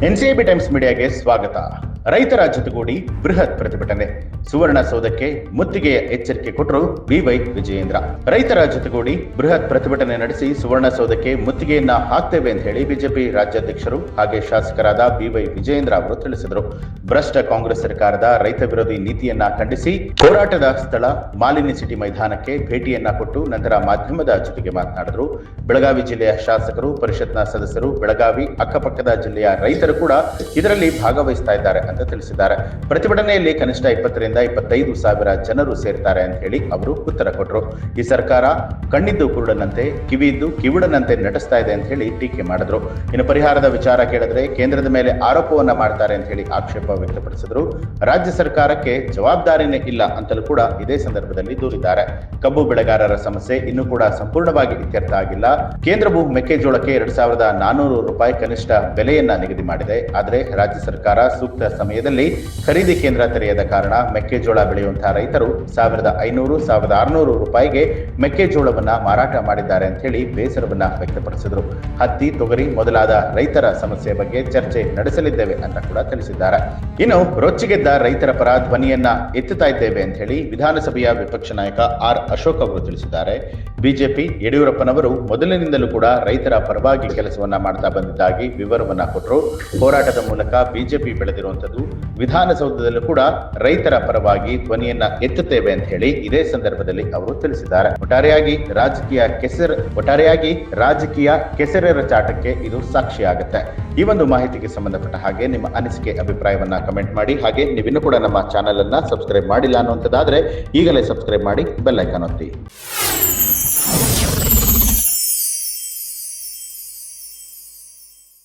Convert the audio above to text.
NCB times ಮೀಡಿಯಾಗೆ ಸ್ವಾಗತ. ರೈತರ ಜೊತೆಗೂಡಿ ಬೃಹತ್ ಪ್ರತಿಭಟನೆ. ಸುವರ್ಣಸೌಧಕ್ಕೆ ಮುತ್ತಿಗೆಯ ಎಚ್ಚರಿಕೆ ಕೊಟ್ಟರು ಬಿವೈ ವಿಜಯೇಂದ್ರ. ರೈತರ ಜೊತೆಗೂಡಿ ಬೃಹತ್ ಪ್ರತಿಭಟನೆ ನಡೆಸಿ ಸುವರ್ಣಸೌಧಕ್ಕೆ ಮುತ್ತಿಗೆಯನ್ನ ಹಾಕ್ತೇವೆ ಅಂತ ಹೇಳಿ ಬಿಜೆಪಿ ರಾಜ್ಯಾಧ್ಯಕ್ಷರು ಹಾಗೆ ಶಾಸಕರಾದ ಬಿವೈ ವಿಜಯೇಂದ್ರ ಅವರು ತಿಳಿಸಿದರು. ಭ್ರಷ್ಟ ಕಾಂಗ್ರೆಸ್ ಸರ್ಕಾರದ ರೈತ ವಿರೋಧಿ ನೀತಿಯನ್ನ ಖಂಡಿಸಿ ಹೋರಾಟದ ಸ್ಥಳ ಮಾಲಿನಿ ಸಿಟಿ ಮೈದಾನಕ್ಕೆ ಭೇಟಿಯನ್ನ ಕೊಟ್ಟು ನಂತರ ಮಾಧ್ಯಮದ ಜೊತೆಗೆ ಮಾತನಾಡಿದರು. ಬೆಳಗಾವಿ ಜಿಲ್ಲೆಯ ಶಾಸಕರು, ಪರಿಷತ್ನ ಸದಸ್ಯರು, ಬೆಳಗಾವಿ ಅಕ್ಕಪಕ್ಕದ ಜಿಲ್ಲೆಯ ರೈತರು ಕೂಡ ಇದರಲ್ಲಿ ಭಾಗವಹಿಸ್ತಾ ಇದ್ದಾರೆ ಅಂತ ತಿಳಿಸಿದ್ದಾರೆ. ಪ್ರತಿಭಟನೆಯಲ್ಲಿ ಕನಿಷ್ಠ 20 ರಿಂದ 25 ಸಾವಿರ ಜನರು ಸೇರ್ತಾರೆ ಅಂತ ಹೇಳಿ ಅವರು ಉತ್ತರ ಕೊಟ್ಟರು. ಈ ಸರ್ಕಾರ ಕಣ್ಣಿದ್ದು ಕುರುಡನಂತೆ, ಕಿವಿಯಿದ್ದು ಕಿವುಡನಂತೆ ನಟಿಸ್ತಾ ಇದೆ ಅಂತ ಹೇಳಿ ಟೀಕೆ ಮಾಡಿದ್ರು. ಇನ್ನು ಪರಿಹಾರದ ವಿಚಾರ ಕೇಳಿದ್ರೆ ಕೇಂದ್ರದ ಮೇಲೆ ಆರೋಪವನ್ನ ಮಾಡ್ತಾರೆ ಅಂತ ಹೇಳಿ ಆಕ್ಷೇಪ ವ್ಯಕ್ತಪಡಿಸಿದ್ರು. ರಾಜ್ಯ ಸರ್ಕಾರಕ್ಕೆ ಜವಾಬ್ದಾರಿನೇ ಇಲ್ಲ ಅಂತಲೂ ಕೂಡ ಇದೇ ಸಂದರ್ಭದಲ್ಲಿ ದೂರಿದ್ದಾರೆ. ಕಬ್ಬು ಬೆಳೆಗಾರರ ಸಮಸ್ಯೆ ಇನ್ನೂ ಕೂಡ ಸಂಪೂರ್ಣವಾಗಿ ಇತ್ಯರ್ಥ ಆಗಿಲ್ಲ. ಕೇಂದ್ರವು ಮೆಕ್ಕೆಜೋಳಕ್ಕೆ 2400 ರೂಪಾಯಿ ಕನಿಷ್ಠ ಬೆಲೆಯನ್ನ ನಿಗದಿ ಮಾಡಿದೆ. ಆದರೆ ರಾಜ್ಯ ಸರ್ಕಾರ ಸೂಕ್ತ ಸಮಯದಲ್ಲಿ ಖರೀದಿ ಕೇಂದ್ರ ತೆರೆಯದ ಕಾರಣ ಮೆಕ್ಕೆಜೋಳ ಬೆಳೆಯುವಂತಹ ರೈತರು 1500-1600 ರೂಪಾಯಿಗೆ ಮೆಕ್ಕೆಜೋಳವನ್ನ ಮಾರಾಟ ಮಾಡಿದ್ದಾರೆ ಅಂತ ಹೇಳಿ ಬೇಸರವನ್ನ ವ್ಯಕ್ತಪಡಿಸಿದರು. ಹತ್ತಿ, ತೊಗರಿ ಮೊದಲಾದ ರೈತರ ಸಮಸ್ಯೆ ಬಗ್ಗೆ ಚರ್ಚೆ ನಡೆಸಲಿದ್ದೇವೆ ಅಂತ ಕೂಡ ತಿಳಿಸಿದ್ದಾರೆ. ಇನ್ನು ರೊಚ್ಚಿಗೆದ್ದ ರೈತರ ಪರ ಧ್ವನಿಯನ್ನ ಎತ್ತುತ್ತಾ ಇದ್ದೇವೆ ಅಂತ ಹೇಳಿ ವಿಧಾನಸಭೆಯ ವಿಪಕ್ಷ ನಾಯಕ ಆರ್ ಅಶೋಕ್ ಅವರು ತಿಳಿಸಿದ್ದಾರೆ. ಬಿಜೆಪಿ ಯಡಿಯೂರಪ್ಪನವರು ಮೊದಲಿನಿಂದಲೂ ಕೂಡ ರೈತರ ಪರವಾಗಿ ಕೆಲಸವನ್ನ ಮಾಡ್ತಾ ಬಂದಿದ್ದಾಗಿ ವಿವರವನ್ನ ಕೊಟ್ಟರು. ಹೋರಾಟದ ಮೂಲಕ ಬಿಜೆಪಿ ಬೆಳೆದಿರುವಂತದ್ದು, ವಿಧಾನಸೌಧದಲ್ಲೂ ಕೂಡ ರೈತರ ಪರವಾಗಿ ಧ್ವನಿಯನ್ನ ಎತ್ತುತ್ತೇವೆ ಅಂತ ಹೇಳಿ ಇದೇ ಸಂದರ್ಭದಲ್ಲಿ ಅವರು ತಿಳಿಸಿದ್ದಾರೆ. ಒಟ್ಟಾರೆಯಾಗಿ ರಾಜಕೀಯ ಕೆಸರೆರ ಚಾಟಕ್ಕೆ ಇದು ಸಾಕ್ಷಿಯಾಗುತ್ತೆ. ಈ ಒಂದು ಮಾಹಿತಿಗೆ ಸಂಬಂಧಪಟ್ಟ ಹಾಗೆ ನಿಮ್ಮ ಅನಿಸಿಕೆ, ಅಭಿಪ್ರಾಯವನ್ನ ಕಮೆಂಟ್ ಮಾಡಿ. ಹಾಗೆ ನೀವಿನ್ನೂ ಕೂಡ ನಮ್ಮ ಚಾನೆಲ್ ಅನ್ನ ಸಬ್ಸ್ಕ್ರೈಬ್ ಮಾಡಿಲ್ಲ ಅನ್ನುವಂಥದ್ದಾದ್ರೆ ಈಗಲೇ ಸಬ್ಸ್ಕ್ರೈಬ್ ಮಾಡಿ, ಬೆಲ್ ಐಕಾನ್ ಒತ್ತಿ.